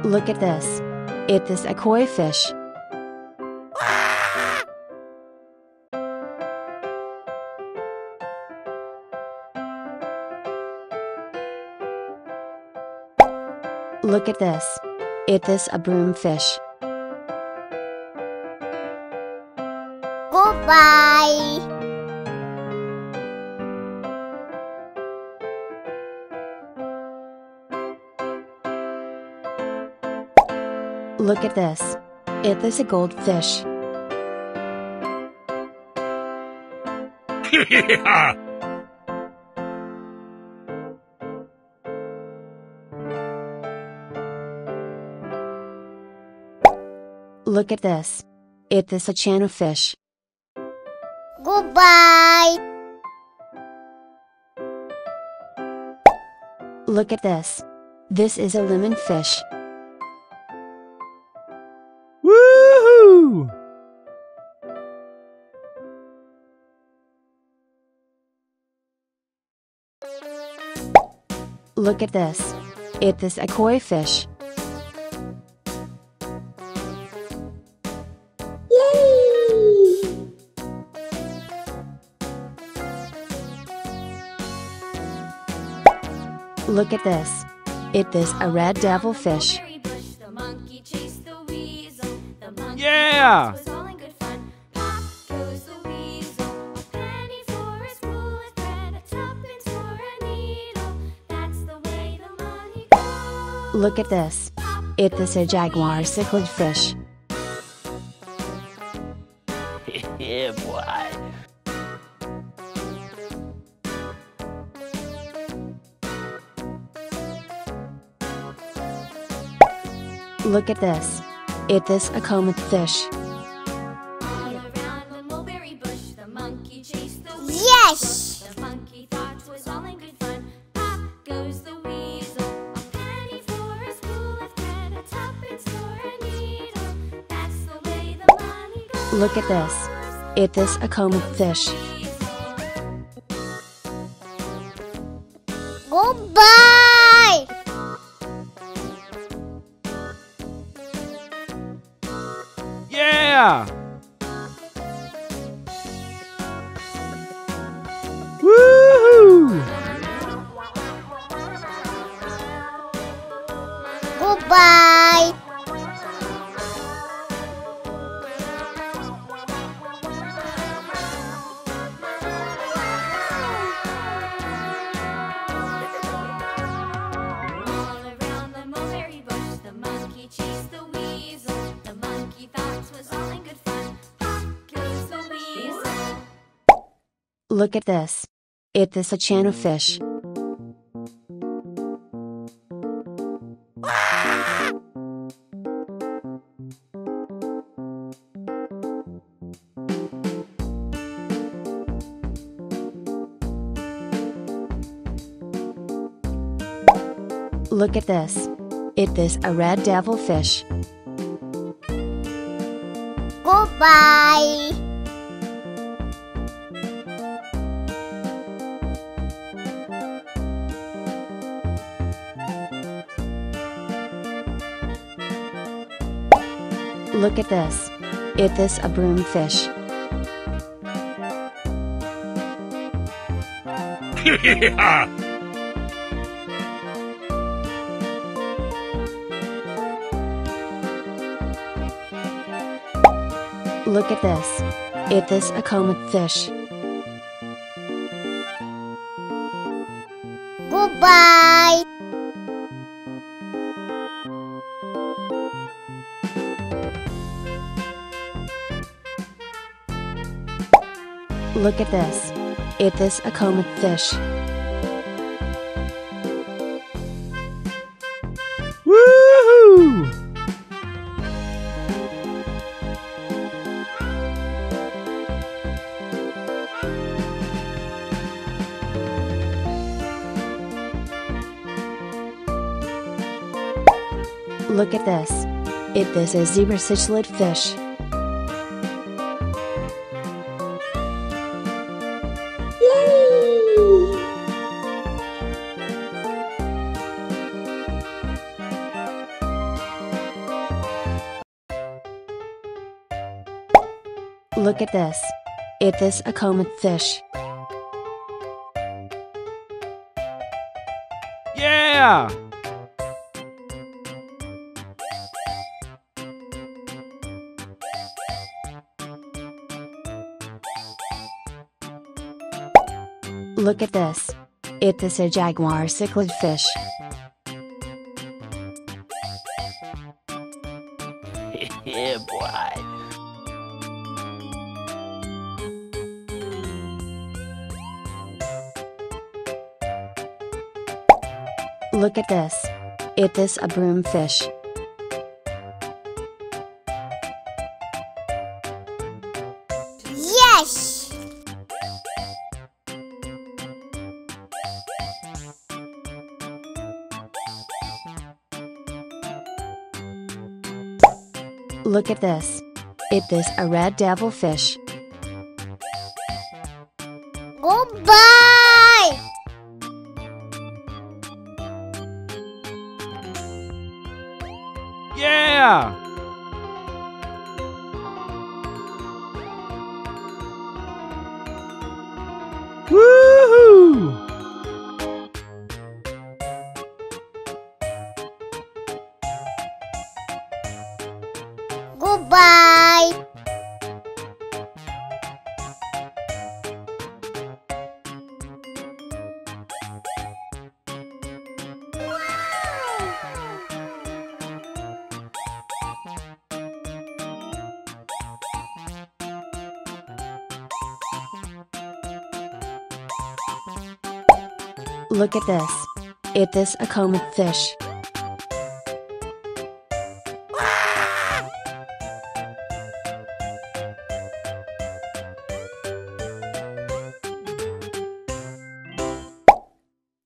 Look at this. It is a koi fish. Look at this. It is a broomfish. Goodbye. Look at this. It is a goldfish. Look at this. It is a channelfish. Goodbye. Look at this. This is a lemon fish. Woohoo! Look at this. It is a koi fish. Look at this. It is a red devilfish. Yeah! Look at this. It is a jaguar cichlid fish. Yeah, boy. Look at this. It is a comet fish. Yes! The monkey thought was all in good fun. Pop goes the weasel. A penny for a spool of thread, a tuppence for a needle. That's the way the money goes. Look at this. It is a comet fish. Goodbye! Yeah! Woohoo! Goodbye! All around the mulberry bush, the monkey chased the weasel. The monkey thought was all in good fun. Pop goes the weasel. Look at this. It is a channelfish. Look at this. It is a red devilfish. Goodbye! Look at this. It is a broomfish. Yeah! Look at this. It is a comet fish. Goodbye! Look at this. It is a comet fish. Woohoo! Look at this. It is a zebra cichlid fish. Look at this. It is a comet fish. Yeah! Look at this. It is a jaguar cichlid fish. Yeah, boy. Look at this. It is a broomfish. Yes! Look at this. It is a red devilfish. Goodbye! Yeah! Woohoo! Goodbye! Look at this. It is a comet fish.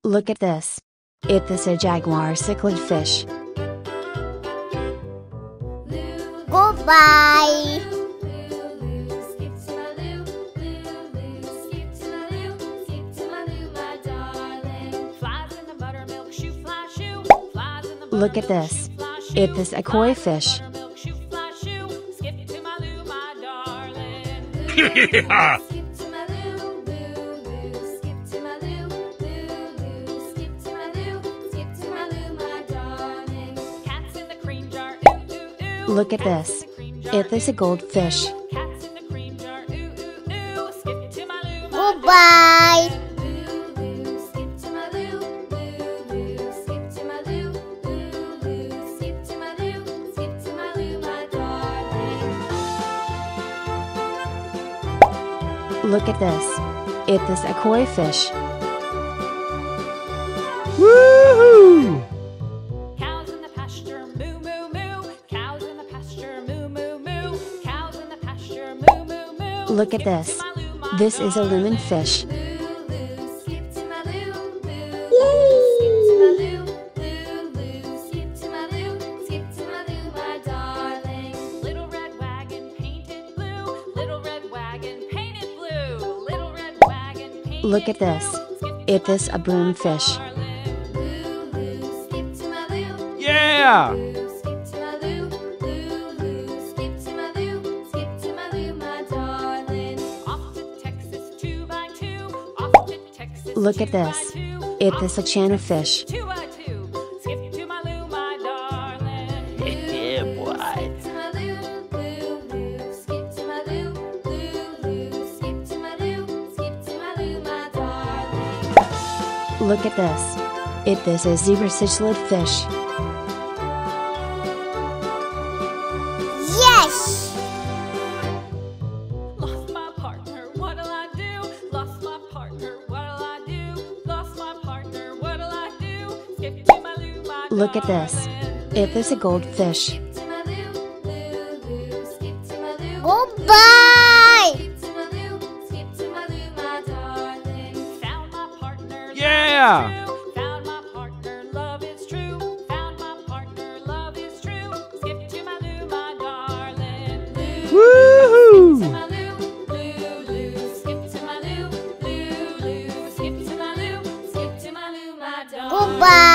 Look at this. It is a jaguar cichlid fish. Goodbye! Look at this. It is a koi fish. Yeah! Look at this. It is a goldfish. Goodbye! Look at this. It is a koi fish. Woohoo! Cows in the pasture, moo moo moo. Cows in the pasture, moo moo moo. Cows in the pasture, moo moo moo. Look at this. This is a lemon fish. Look at this. It is a broomfish. Yeah! Look at this. It is a chana fish. Yeah, boy. Look at this. It is a zebra cichlid fish. Yes! Lost my partner, what'll I do? Lost my partner, what'll I do? Lost my partner, what'll I do? Skip to my loo, my Look at this. It is a goldfish. Skip to my loo, loo, loo. Skip to my loo. Goodbye! Skip to my loo, skip to my loo, my darling. Found my partner, Yeah! found my partner, love is true. Found my partner, love is true. Skip to my loo, my darling. Woohoo! To my loo, loo, loo. Skip to my loo, loo, loo. Skip to my loo, skip to my loo, my darling. Goodbye!